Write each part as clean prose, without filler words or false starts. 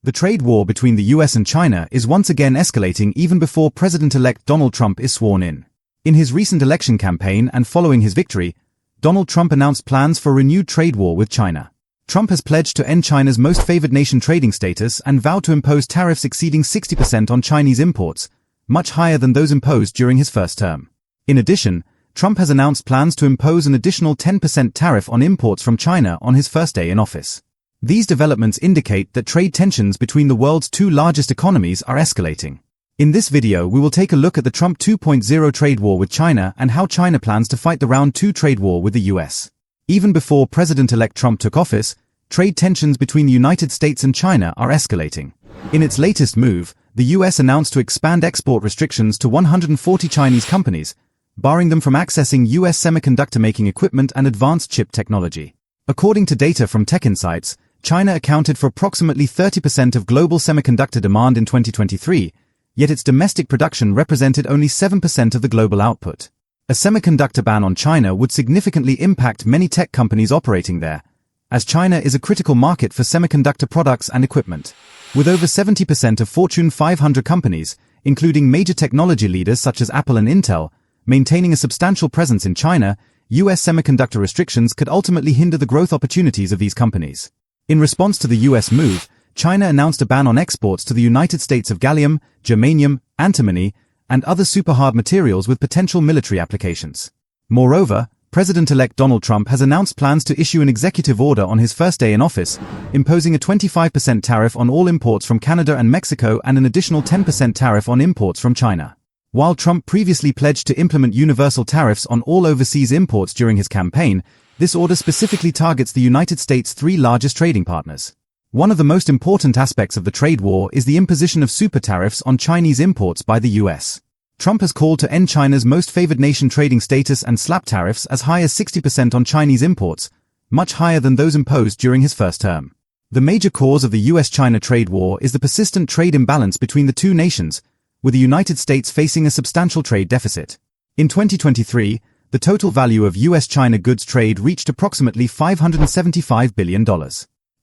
The trade war between the US and China is once again escalating even before President-elect Donald Trump is sworn in. In his recent election campaign and following his victory, Donald Trump announced plans for a renewed trade war with China. Trump has pledged to end China's most favored nation trading status and vowed to impose tariffs exceeding 60% on Chinese imports, much higher than those imposed during his first term. In addition, Trump has announced plans to impose an additional 10% tariff on imports from China on his first day in office. These developments indicate that trade tensions between the world's two largest economies are escalating. In this video, we will take a look at the Trump 2.0 trade war with China and how China plans to fight the Round 2 trade war with the US. Even before President-elect Trump took office, trade tensions between the United States and China are escalating. In its latest move, the US announced to expand export restrictions to 140 Chinese companies, barring them from accessing US semiconductor-making equipment and advanced chip technology. According to data from Tech Insights, China accounted for approximately 30% of global semiconductor demand in 2023, yet its domestic production represented only 7% of the global output. A semiconductor ban on China would significantly impact many tech companies operating there, as China is a critical market for semiconductor products and equipment. With over 70% of Fortune 500 companies, including major technology leaders such as Apple and Intel, maintaining a substantial presence in China, US semiconductor restrictions could ultimately hinder the growth opportunities of these companies. In response to the US move, China announced a ban on exports to the United States of gallium, germanium, antimony, and other superhard materials with potential military applications. Moreover, President-elect Donald Trump has announced plans to issue an executive order on his first day in office, imposing a 25% tariff on all imports from Canada and Mexico and an additional 10% tariff on imports from China. While Trump previously pledged to implement universal tariffs on all overseas imports during his campaign, this order specifically targets the United States' three largest trading partners. One of the most important aspects of the trade war is the imposition of super tariffs on Chinese imports by the US. Trump has called to end China's most favored nation trading status and slap tariffs as high as 60% on Chinese imports, much higher than those imposed during his first term. The major cause of the US-China trade war is the persistent trade imbalance between the two nations, with the United States facing a substantial trade deficit. In 2023, the total value of US-China goods trade reached approximately $575 billion.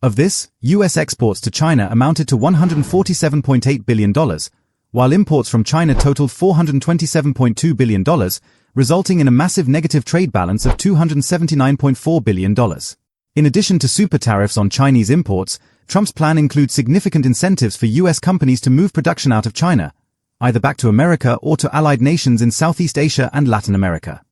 Of this, US exports to China amounted to $147.8 billion, while imports from China totaled $427.2 billion, resulting in a massive negative trade balance of $279.4 billion. In addition to super tariffs on Chinese imports, Trump's plan includes significant incentives for US companies to move production out of China, either back to America or to allied nations in Southeast Asia and Latin America.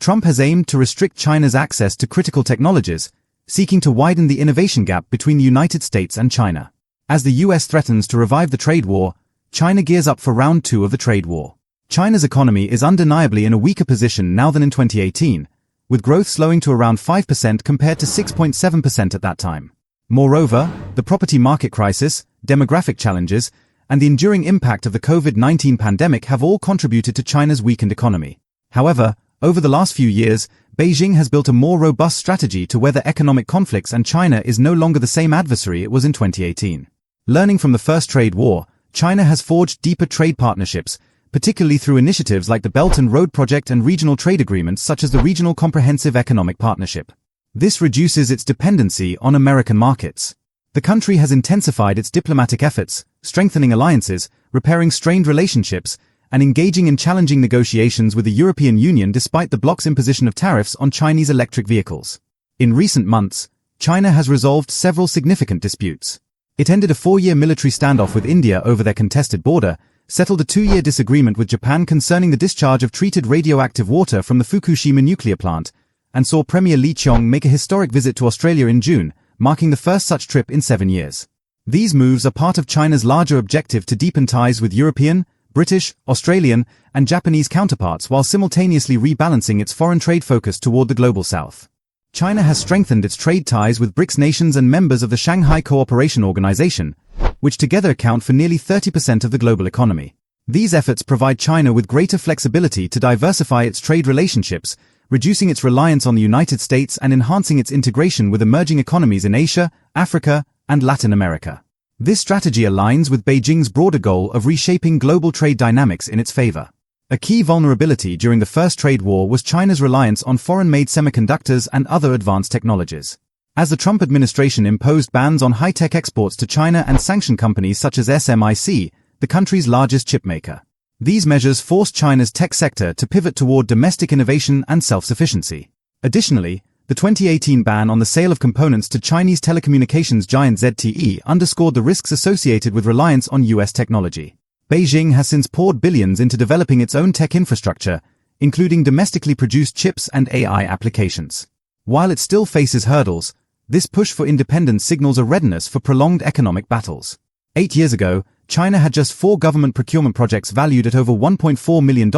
Trump has aimed to restrict China's access to critical technologies, seeking to widen the innovation gap between the United States and China. As the US threatens to revive the trade war, China gears up for round 2 of the trade war. China's economy is undeniably in a weaker position now than in 2018, with growth slowing to around 5% compared to 6.7% at that time. Moreover, the property market crisis, demographic challenges, and the enduring impact of the COVID-19 pandemic have all contributed to China's weakened economy. However, over the last few years, Beijing has built a more robust strategy to weather economic conflicts, and China is no longer the same adversary it was in 2018. Learning from the first trade war, China has forged deeper trade partnerships, particularly through initiatives like the Belt and Road Project and regional trade agreements such as the Regional Comprehensive Economic Partnership. This reduces its dependency on American markets. The country has intensified its diplomatic efforts, strengthening alliances, repairing strained relationships, and engaging in challenging negotiations with the European Union despite the bloc's imposition of tariffs on Chinese electric vehicles. In recent months, China has resolved several significant disputes. It ended a 4-year military standoff with India over their contested border, settled a 2-year disagreement with Japan concerning the discharge of treated radioactive water from the Fukushima nuclear plant, and saw Premier Li Qiang make a historic visit to Australia in June, marking the first such trip in 7 years. These moves are part of China's larger objective to deepen ties with European, British, Australian, and Japanese counterparts while simultaneously rebalancing its foreign trade focus toward the global south. China has strengthened its trade ties with BRICS nations and members of the Shanghai Cooperation Organization, which together account for nearly 30% of the global economy. These efforts provide China with greater flexibility to diversify its trade relationships, reducing its reliance on the United States and enhancing its integration with emerging economies in Asia, Africa, and Latin America. This strategy aligns with Beijing's broader goal of reshaping global trade dynamics in its favor. A key vulnerability during the first trade war was China's reliance on foreign-made semiconductors and other advanced technologies. As the Trump administration imposed bans on high-tech exports to China and sanctioned companies such as SMIC, the country's largest chipmaker. These measures forced China's tech sector to pivot toward domestic innovation and self-sufficiency. Additionally, the 2018 ban on the sale of components to Chinese telecommunications giant ZTE underscored the risks associated with reliance on US technology. Beijing has since poured billions into developing its own tech infrastructure, including domestically produced chips and AI applications. While it still faces hurdles, this push for independence signals a readiness for prolonged economic battles. 8 years ago, China had just 4 government procurement projects valued at over $1.4 million,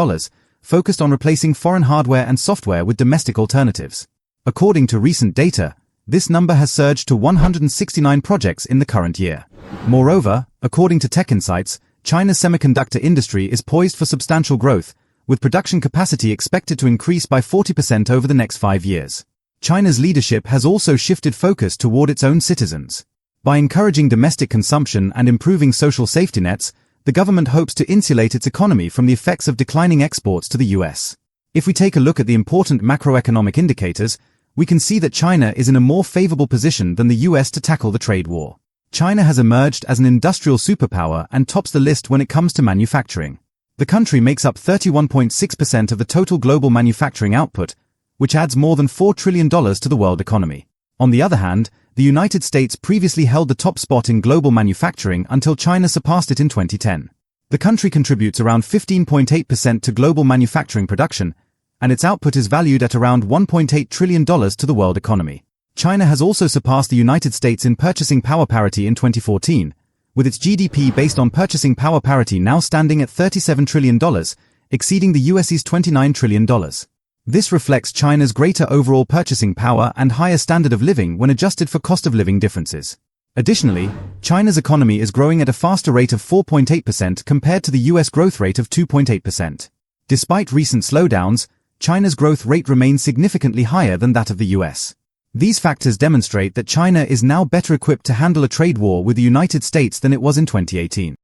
focused on replacing foreign hardware and software with domestic alternatives. According to recent data, this number has surged to 169 projects in the current year. Moreover, according to Tech Insights, China's semiconductor industry is poised for substantial growth, with production capacity expected to increase by 40% over the next 5 years. China's leadership has also shifted focus toward its own citizens. By encouraging domestic consumption and improving social safety nets, the government hopes to insulate its economy from the effects of declining exports to the US. If we take a look at the important macroeconomic indicators, we can see that China is in a more favorable position than the US to tackle the trade war. China has emerged as an industrial superpower and tops the list when it comes to manufacturing. The country makes up 31.6% of the total global manufacturing output, which adds more than $4 trillion to the world economy. On the other hand, the United States previously held the top spot in global manufacturing until China surpassed it in 2010. The country contributes around 15.8% to global manufacturing production, and its output is valued at around $1.8 trillion to the world economy. China has also surpassed the United States in purchasing power parity in 2014, with its GDP based on purchasing power parity now standing at $37 trillion, exceeding the US's $29 trillion. This reflects China's greater overall purchasing power and higher standard of living when adjusted for cost of living differences. Additionally, China's economy is growing at a faster rate of 4.8% compared to the US growth rate of 2.8%. Despite recent slowdowns, China's growth rate remains significantly higher than that of the US. These factors demonstrate that China is now better equipped to handle a trade war with the United States than it was in 2018.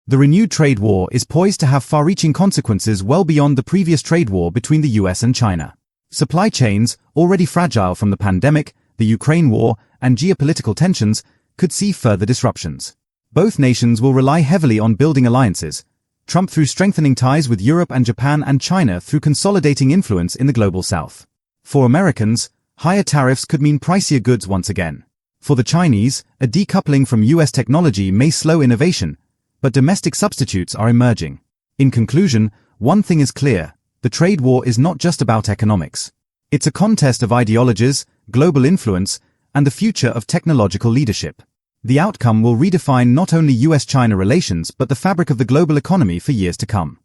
The renewed trade war is poised to have far-reaching consequences well beyond the previous trade war between the US and China. Supply chains, already fragile from the pandemic, the Ukraine war, and geopolitical tensions, could see further disruptions. Both nations will rely heavily on building alliances, Trump through strengthening ties with Europe and Japan, and China through consolidating influence in the global south. For Americans, higher tariffs could mean pricier goods once again. For the Chinese, a decoupling from US technology may slow innovation, but domestic substitutes are emerging. In conclusion, one thing is clear: the trade war is not just about economics. It's a contest of ideologies, global influence, and the future of technological leadership. The outcome will redefine not only US-China relations but the fabric of the global economy for years to come.